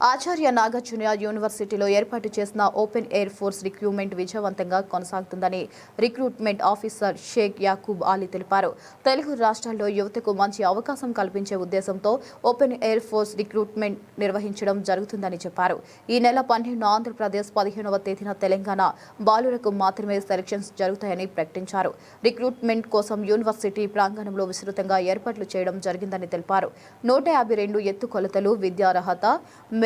ఆచార్య నాగార్జున యూనివర్సిటీలో ఏర్పాటు చేసిన ఓపెన్ ఎయిర్ ఫోర్స్ రిక్రూట్మెంట్ విజయవంతంగా కొనసాగుతుందని రిక్రూట్మెంట్ ఆఫీసర్ షేక్ యాకూబ్ అలీ తెలిపారు. తెలుగు రాష్ట్రాల్లో యువతకు మంచి అవకాశం కల్పించే ఉద్దేశంతో ఓపెన్ ఎయిర్ ఫోర్స్ రిక్రూట్మెంట్ నిర్వహించడం జరుగుతుందని చెప్పారు. ఈ నెల 12న ఆంధ్రప్రదేశ్, 15వ తేదీన తెలంగాణ బాలురకు మాత్రమే సెలక్షన్స్ జరుగుతాయని ప్రకటించారు. రిక్రూట్మెంట్ కోసం యూనివర్సిటీ ప్రాంగణంలో విస్తృతంగా ఏర్పాట్లు చేయడం జరిగిందని తెలిపారు. 152 ఎత్తుకొలతలు, విద్యార్హత,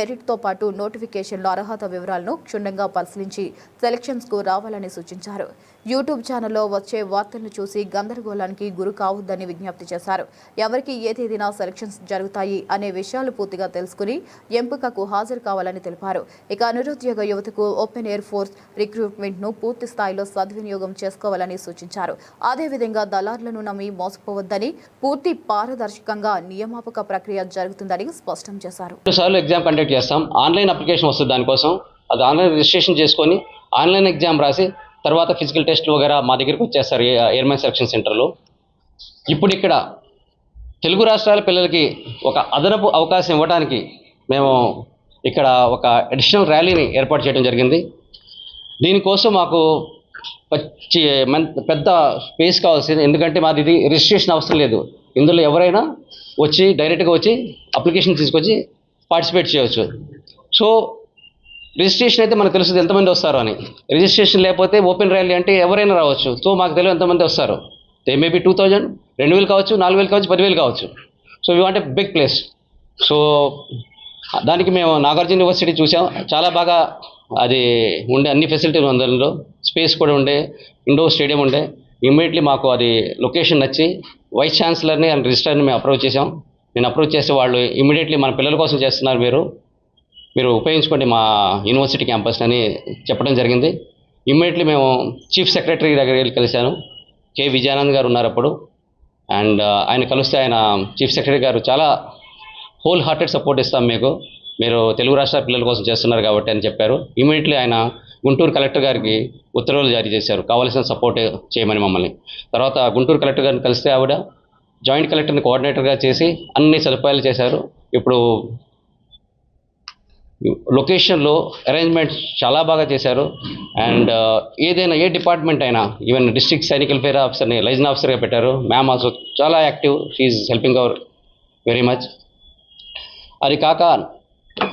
మెరిట్తో పాటు నోటిఫికేషన్ల అర్హత వివరాలను క్షుణ్ణంగా పరిశీలించి సెలక్షన్స్కు రావాలని సూచించారు. యూట్యూబ్ ఛానల్లో వచ్చే వార్తలను చూసి గందరగోళానికి గురి కావద్దని విజ్ఞప్తి చేశారు. ఎవరికి ఏ తేదీన సెలక్షన్స్ జరుగుతాయి అనే విషయాలు పూర్తిగా తెలుసుకుని ఎంపికకు హాజరు కావాలని తెలిపారు. ఇక నిరుద్యోగ యువతకు ఓపెన్ ఎయిర్ ఫోర్స్ రిక్రూట్మెంట్ను పూర్తి స్థాయిలో సద్వినియోగం చేసుకోవాలని సూచించారు. అదేవిధంగా దళారులను నమ్మి మోసపోవద్దని, పూర్తి పారదర్శకంగా నియామక ప్రక్రియ జరుగుతుందని స్పష్టం చేశారు. ఎగ్జామ్ కండక్ట్ చేస్తాం. ఆన్లైన్ అప్లికేషన్ వస్తుంది, దానికోసం అది ఆన్లైన్ రిజిస్ట్రేషన్ చేసుకొని ఆన్లైన్ ఎగ్జామ్ రాసి తర్వాత ఫిజికల్ టెస్ట్లు వగేరా మా దగ్గరికి వచ్చేస్తారు ఎయిర్మెన్ సెలక్షన్ సెంటర్లో. ఇప్పుడు ఇక్కడ తెలుగు రాష్ట్రాల పిల్లలకి ఒక అదనపు అవకాశం ఇవ్వడానికి మేము ఇక్కడ ఒక అడిషనల్ ర్యాలీని ఏర్పాటు చేయడం జరిగింది. దీనికోసం మాకు పెద్ద స్పేస్ కావాల్సింది, ఎందుకంటే మాది ఇది రిజిస్ట్రేషన్ అవసరం లేదు. ఇందులో ఎవరైనా వచ్చి డైరెక్ట్గా వచ్చి అప్లికేషన్ తీసుకొచ్చి పార్టిసిపేట్ చేయవచ్చు. సో రిజిస్ట్రేషన్ అయితే మనకు తెలుస్తుంది ఎంతమంది వస్తారో అని. రిజిస్ట్రేషన్ లేకపోతే ఓపెన్ ర్యాలీ అంటే ఎవరైనా రావచ్చు. సో మాకు తెలియదు ఎంతమంది వస్తారు. దే మేబీ 2000, 2000 కావచ్చు, 4000 కావచ్చు, 10,000 కావచ్చు. So we want a big place. So దానికి మేము నాగార్జున యూనివర్సిటీ చూసాం. చాలా బాగా అది ఉండే, అన్ని ఫెసిలిటీలు ఉంది. అందులో స్పేస్ కూడా ఉండే, ఇండోర్ స్టేడియం ఉండే. ఇమ్మీడియట్లీ మాకు అది లొకేషన్ నచ్చి వైస్ ఛాన్సలర్ని అండ్ రిజిస్ట్రార్ని మేము అప్రోచ్ చేసాం. నేను అప్రోచ్ చేస్తే వాళ్ళు ఇమ్మీడియట్లీ మన పిల్లల కోసం చేస్తున్నారు, మీరు ఉపయోగించుకోండి మా యూనివర్సిటీ క్యాంపస్ అని చెప్పడం జరిగింది. ఇమ్మీడియట్లీ మేము చీఫ్ సెక్రటరీ దగ్గరికి వెళ్ళి కలిశాను. కె విజయానంద్ గారు ఉన్నారు అప్పుడు. అండ్ ఆయన కలిస్తే ఆయన చీఫ్ సెక్రటరీ గారు చాలా హోల్ హార్టెడ్ సపోర్ట్ ఇస్తాం మీకు, మీరు తెలుగు రాష్ట్ర పిల్లల కోసం చేస్తున్నారు కాబట్టి అని చెప్పారు. ఇమ్మీడియట్లీ ఆయన గుంటూరు కలెక్టర్ గారికి ఉత్తర్వులు జారీ చేశారు, కావాల్సిన సపోర్ట్ చేయమని మమ్మల్ని. తర్వాత గుంటూరు కలెక్టర్ గారిని కలిస్తే ఆవిడ జాయింట్ కలెక్టర్ని కోఆర్డినేటర్గా చేసి అన్ని సదుపాయాలు చేశారు. ఇప్పుడు లొకేషన్లో అరేంజ్మెంట్స్ చాలా బాగా చేశారు. అండ్ ఏదైనా ఏ డిపార్ట్మెంట్ అయినా, ఈవెన్ డిస్ట్రిక్ట్ సైనిక్ వెల్ఫేర్ ఆఫీసర్ని లైజన్ ఆఫీసర్గా పెట్టారు. మ్యామ్ ఆల్సో చాలా active, she helping our very much. అది కాక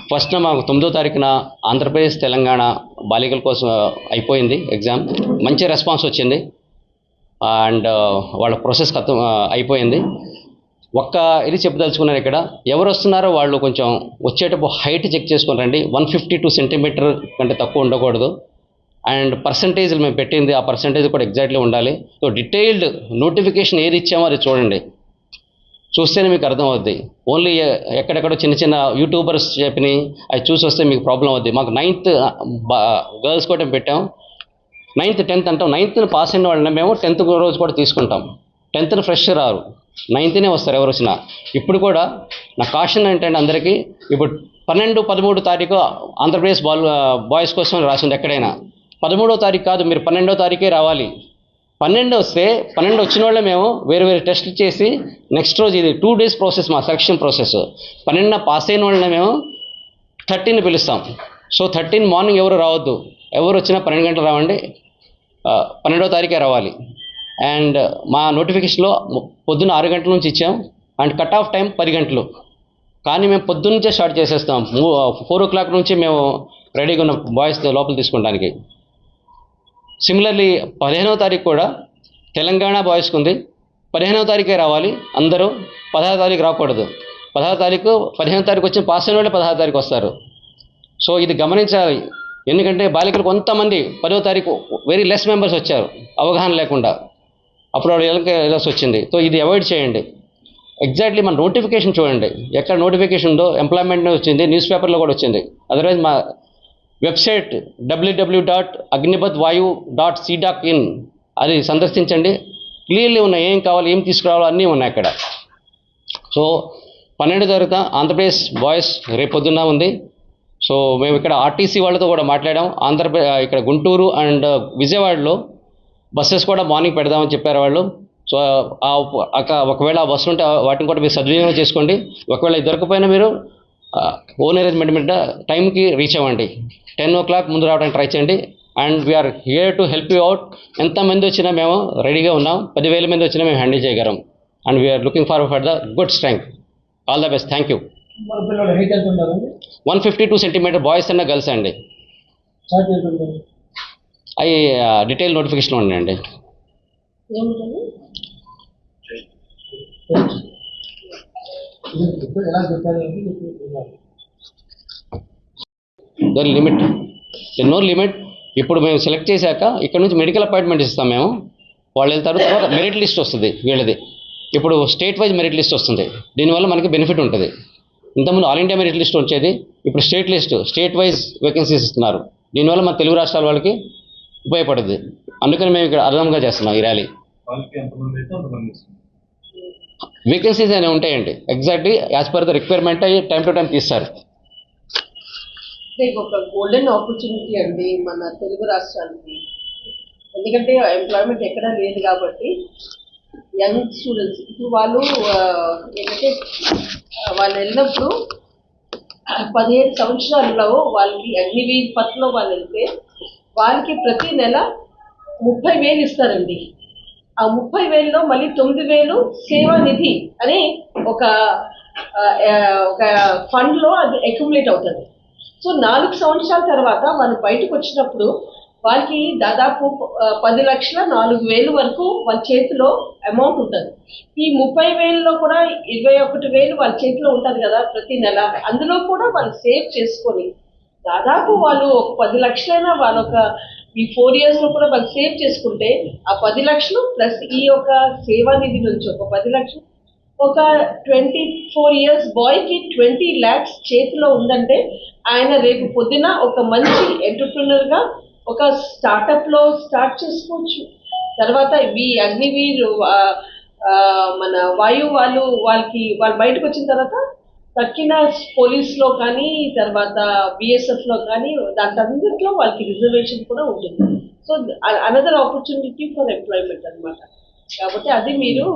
ఫస్ట్న మాకు 9వ తారీఖున ఆంధ్రప్రదేశ్, తెలంగాణ బాలికల కోసం అయిపోయింది ఎగ్జామ్. మంచి రెస్పాన్స్ వచ్చింది అండ్ వాళ్ళ ప్రాసెస్ అయిపోయింది. ఇది చెప్పదలుచుకున్నారు, ఇక్కడ ఎవరు వస్తున్నారో వాళ్ళు కొంచెం వచ్చేటప్పుడు హైట్ చెక్ చేసుకుని రండి. 152 సెంటీమీటర్ కంటే తక్కువ ఉండకూడదు. అండ్ పర్సంటేజ్లు మేము పెట్టింది, ఆ పర్సంటేజ్ కూడా ఎగ్జాక్ట్లీ ఉండాలి. సో డీటెయిల్డ్ నోటిఫికేషన్ ఏది ఇచ్చామో అది చూడండి, చూస్తేనే మీకు అర్థమవుద్ది. ఓన్లీ ఎక్కడెక్కడో చిన్న చిన్న యూట్యూబర్స్ చెప్పినాయి అవి చూసి వస్తే మీకు ప్రాబ్లం అవుద్ది. మాకు 9th గర్ల్స్ కూడా పెట్టాం. 9th, 10th అంటాం. 9th పాస్ అయిన వాళ్ళని మేము 10th రోజు కూడా తీసుకుంటాం. 10th ఫ్రెష్ రారు, 9th వస్తారు ఎవరు వచ్చినా. ఇప్పుడు కూడా నా కాషన్ ఏంటంటే అందరికీ, ఇప్పుడు 12, 13 తారీఖు ఆంధ్రప్రదేశ్ బాయ్స్ కోసం రాసింది ఎక్కడైనా. 13వ తారీఖు కాదు, మీరు 12వ తారీఖే రావాలి. 12 వస్తే 12 వచ్చిన వాళ్ళే మేము వేరే టెస్టులు చేసి నెక్స్ట్ రోజు, ఇది 2 days ప్రాసెస్ మా సెలక్షన్ ప్రాసెస్. 12న పాస్ అయిన వాళ్ళని మేము 13 పిలుస్తాం. సో 13 మార్నింగ్ ఎవరు రావద్దు, ఎవరు వచ్చినా 12 గంటలు రావండి, 12వ తారీఖే రావాలి. అండ్ మా నోటిఫికేషన్లో పొద్దున్న 6 గంటల నుంచి ఇచ్చాం. అండ్ కట్ ఆఫ్ టైం 10 గంటలు. కానీ మేము పొద్దున్నుంచే స్టార్ట్ చేసేస్తాం. 4 o'clock నుంచి మేము రెడీగా ఉన్న బాయ్స్ లోపల తీసుకోవడానికి. సిమిలర్లీ 15వ తారీఖు కూడా తెలంగాణ బాయ్స్కి ఉంది. 15వ తారీఖే రావాలి అందరూ, 16వ తారీఖు రాకూడదు. 16వ తారీఖు 15వ తారీఖు వచ్చి పాస్ అయిన వాళ్ళే 16వ తారీఖు వస్తారు. సో ఇది గమనించాలి, ఎందుకంటే బాలికలు కొంతమంది 10వ తారీఖు వెరీ లెస్ మెంబర్స్ వచ్చారు అవగాహన లేకుండా, అప్పుడు వాళ్ళు వెళ్ళాల్సి వచ్చింది. సో ఇది అవాయిడ్ చేయండి. ఎగ్జాక్ట్లీ మన నోటిఫికేషన్ చూడండి, ఎక్కడ నోటిఫికేషన్ ఉందో ఎంప్లాయ్మెంట్ వచ్చింది, న్యూస్ పేపర్లో కూడా వచ్చింది. అదర్వైజ్ మా వెబ్సైట్ www.agnipatvayu.c.in అది సందర్శించండి. క్లియర్లీ ఉన్నాయి, ఏం కావాలి, ఏం తీసుకురావాలో అన్నీ ఉన్నాయి అక్కడ. సో 12వ తారీఖున ఆంధ్రప్రదేశ్ బాయ్స్ రేపొద్దున ఉంది. సో మేము ఇక్కడ ఆర్టీసీ వాళ్ళతో కూడా మాట్లాడాం. ఇక్కడ గుంటూరు అండ్ విజయవాడలో బస్సెస్ కూడా మార్నింగ్ పెడదామని చెప్పారు వాళ్ళు. సో ఒకవేళ ఆ బస్సులు ఉంటే వాటిని కూడా మీరు సద్వినియోగం చేసుకోండి. ఒకవేళ దొరకపోయినా మీరు ఓన్ అరేంజ్మెంట్ మీద టైంకి రీచ్ అవ్వండి. 10 o'clock ముందు రావడానికి ట్రై చేయండి. And we're here to help you out. ఎంతమంది వచ్చినా మేము రెడీగా ఉన్నాం. 10,000 మంది వచ్చినా మేము హ్యాండిల్ చేయగలం. And we're looking for the good strength. All the best. Thank you. 152 centimeter boys అన్న గర్ల్స్ అండి. అవి డీటెయిల్ నోటిఫికేషన్ ఉన్నాయండి. దాని లిమిట్ నో లిమిట్. ఇప్పుడు మేము సెలెక్ట్ చేశాక ఇక్కడ నుంచి మెడికల్ అపాయింట్మెంట్ ఇస్తాం మేము. వాళ్ళు వెళ్తారు. తర్వాత మెరిట్ లిస్ట్ వస్తుంది వీళ్ళది. ఇప్పుడు స్టేట్ వైజ్ మెరిట్ లిస్ట్ వస్తుంది. దీనివల్ల మనకి బెనిఫిట్ ఉంటుంది. ఇంతకుముందు ఆల్ ఇండియా మెరిట్ లిస్ట్ వచ్చేది. ఇప్పుడు స్టేట్ వైజ్ వేకెన్సీస్ ఇస్తున్నారు. దీనివల్ల మన తెలుగు రాష్ట్రాల వాళ్ళకి ఉపయోగపడుతుంది. అందుకని మేము ఇక్కడ అర్థంగా చేస్తున్నాం ఈ ర్యాలీ. వేకెన్సీస్ అనేవి ఉంటాయండి. Exactly as per the requirement అయ్యి టైం టు టైం తీస్తారు. ఒక గోల్డెన్ ఆపర్చునిటీ అండి మన తెలుగు రాష్ట్రానికి. ఎందుకంటే ఎంప్లాయ్మెంట్ ఎక్కడా లేదు కాబట్టి యంగ్ స్టూడెంట్స్ ఇప్పుడు వాళ్ళు ఏంటంటే వాళ్ళు వెళ్ళినప్పుడు 17 సంవత్సరాలలో వాళ్ళకి అగ్నివీర్ పత్లో వాళ్ళు వెళ్తే వాళ్ళకి ప్రతి నెల 30,000 ఇస్తారండి. ఆ 30,000లో మళ్ళీ 9,000 సేవా నిధి అని ఒక ఫండ్లో అది అక్యుములేట్ అవుతుంది. సో 4 సంవత్సరాల తర్వాత వాళ్ళు బయటకు వచ్చినప్పుడు వాళ్ళకి దాదాపు 10,04,000 వరకు వాళ్ళ చేతిలో అమౌంట్ ఉంటుంది. ఈ 30,000లో కూడా 21,000 వాళ్ళ చేతిలో ఉంటుంది కదా ప్రతి నెల. అందులో కూడా వాళ్ళు సేవ్ చేసుకొని దాదాపు వాళ్ళు ఒక 10 లక్షలైనా వాళ్ళు ఈ 4 yearsలో కూడా వాళ్ళు సేవ్ చేసుకుంటే ఆ 10 లక్షలు ప్లస్ ఈ యొక్క సేవా నిధి నుంచి ఒక 10 లక్షలు ఒక 24 years బాయ్కి 20 lakhs చేతిలో ఉందంటే ఆయన రేపు పొద్దున ఒక మంచి ఎంటర్ప్రినర్గా ఒక స్టార్టప్లో స్టార్ట్ చేసుకోవచ్చు. తర్వాత అగ్నివీర్ మన వాయు వాళ్ళు బయటకు వచ్చిన తర్వాత తక్కిన పోలీస్లో కానీ తర్వాత బిఎస్ఎఫ్లో కానీ దాంట్లో వాళ్ళకి రిజర్వేషన్ కూడా ఉంటుంది. So another opportunity for employment అనమాట. కాబట్టి అది మీరు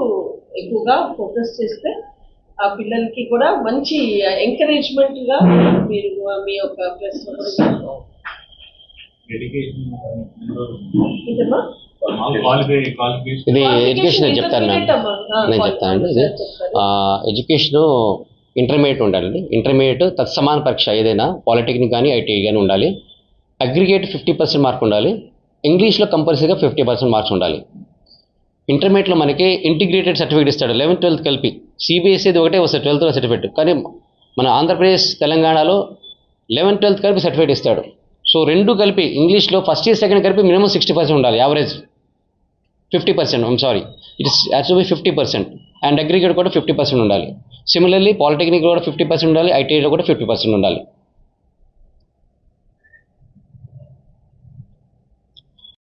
ఎక్కువగా ఫోకస్ చేస్తే ఆ పిల్లలకి కూడా మంచి ఎంకరేజ్మెంట్గా మీరు మీ యొక్క ప్లస్ ఇది ఎడ్యుకేషన్ చెప్తాను మ్యామ్. నేను చెప్తానండి. ఇది ఎడ్యుకేషను ఇంటర్మీడియట్ ఉండాలండి. ఇంటర్మీడియట్ తత్సమాన పరీక్ష ఏదైనా పాలిటెక్నిక్ కానీ ఐటీ కానీ ఉండాలి. అగ్రిగేట్ 50% మార్క్ ఉండాలి. ఇంగ్లీష్లో కంపల్సరీగా 50% మార్క్స్ ఉండాలి. ఇంటర్మీడియట్లో మనకి ఇంటిగ్రేటెడ్ సర్టిఫికేట్ ఇస్తాడు 11th 12th కలిపి. సిబిఎస్ఈది ఒకటే వస్తుంది 12th సర్టిఫికేట్. కానీ మన ఆంధ్రప్రదేశ్ తెలంగాణలో 11th 12th కలిపి సర్టిఫికేట్ ఇస్తాడు. సో రెండు కలిపి ఇంగ్లీష్లో ఫస్ట్ ఇయర్ సెకండ్ కలిపి మినిమం 60% ఉండాలి. Average 50%. It is has to be 50%. And aggregate కూడా 50% ఉండాలి. సిమిలర్లీ పాలిటెక్నిక్ కూడా 50% ఉండాలి. ఐటీఐలో కూడా 50% ఉండాలి.